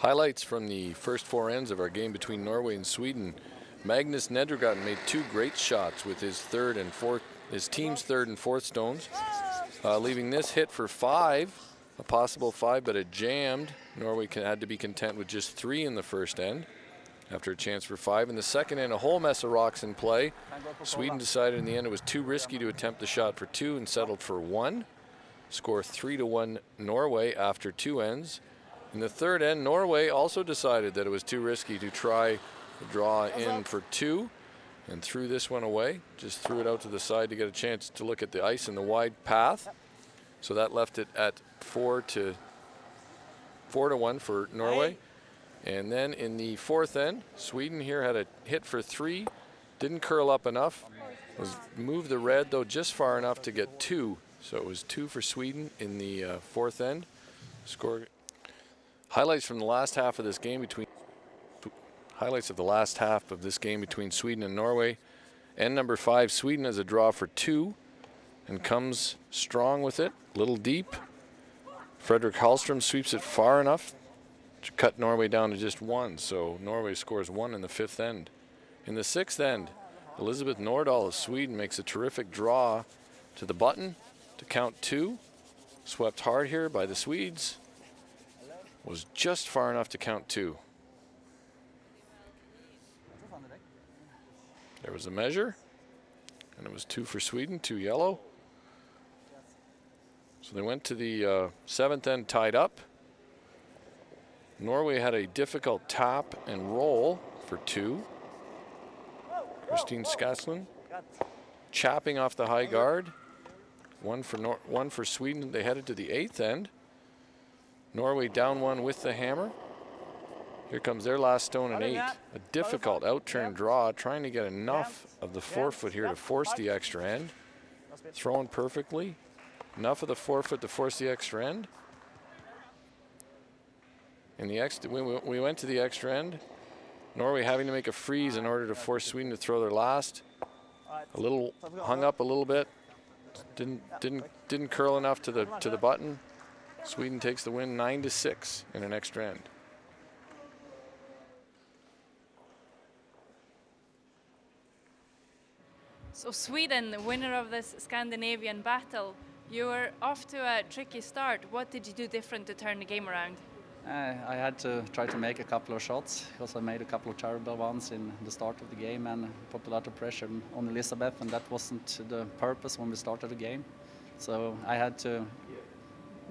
Highlights from the first four ends of our game between Norway and Sweden. Magnus Nedregaard made two great shots with his team's third and fourth stones, leaving this hit for 5, a possible 5, but it jammed. Norway had to be content with just 3 in the first end after a chance for 5. In the second end, a whole mess of rocks in play. Sweden decided in the end it was too risky to attempt the shot for 2 and settled for 1. Score 3-1 Norway after 2 ends. In the third end, Norway also decided that it was too risky to try to draw in for 2 and threw this one away. Just threw it out to the side to get a chance to look at the ice in the wide path. So that left it at 4-1 for Norway. And then in the fourth end, Sweden here had a hit for 3, didn't curl up enough. Moved the red though just far enough to get 2. So it was 2 for Sweden in the fourth end. Score. Highlights of the last half of this game between Sweden and Norway. End number 5, Sweden has a draw for 2 and comes strong with it, a little deep. Fredrik Hallström sweeps it far enough to cut Norway down to just 1. So Norway scores 1 in the fifth end. In the sixth end, Elisabeth Nordahl of Sweden makes a terrific draw to the button to count 2. Swept hard here by the Swedes. Was just far enough to count 2. There was a measure, and it was 2 for Sweden, 2 yellow. So they went to the seventh end tied up. Norway had a difficult tap and roll for 2. Christine Skaslund chapping off the high guard. One for Sweden. They headed to the eighth end. Norway down 1 with the hammer. Here comes their last stone and 8. A difficult outturn draw, trying to get enough of the forefoot here to force the extra end. Thrown perfectly. Enough of the forefoot to force the extra end. In the we went to the extra end. Norway having to make a freeze in order to force Sweden to throw their last. Hung up a little bit. Didn't curl enough to the button. Sweden takes the win 9-6 in an extra end. So Sweden, the winner of this Scandinavian battle, you were off to a tricky start. What did you do different to turn the game around? I had to try to make a couple of shots because I made a couple of terrible ones in the start of the game and put a lot of pressure on Elisabeth, and that wasn't the purpose when we started the game. So I had to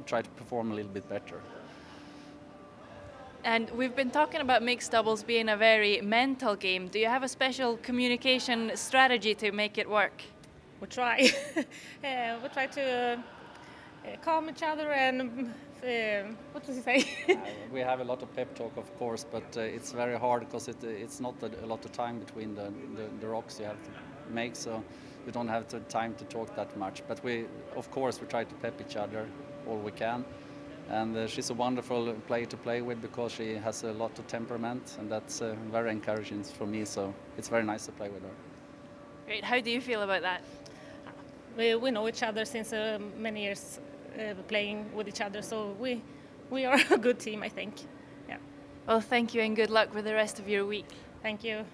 try to perform a little bit better. And we've been talking about mixed doubles being a very mental game. Do you have a special communication strategy to make it work? We try. We try to calm each other and what does he say? We have a lot of pep talk, of course, but it's very hard because it's not a lot of time between the rocks you have to make, so you don't have the time to talk that much. But of course, we try to pep each other all we can. And she's a wonderful player to play with because she has a lot of temperament, and that's very encouraging for me, so it's very nice to play with her. Great. How do you feel about that? We know each other since many years playing with each other, so we are a good team, I think. Yeah. Well, thank you and good luck with the rest of your week. Thank you.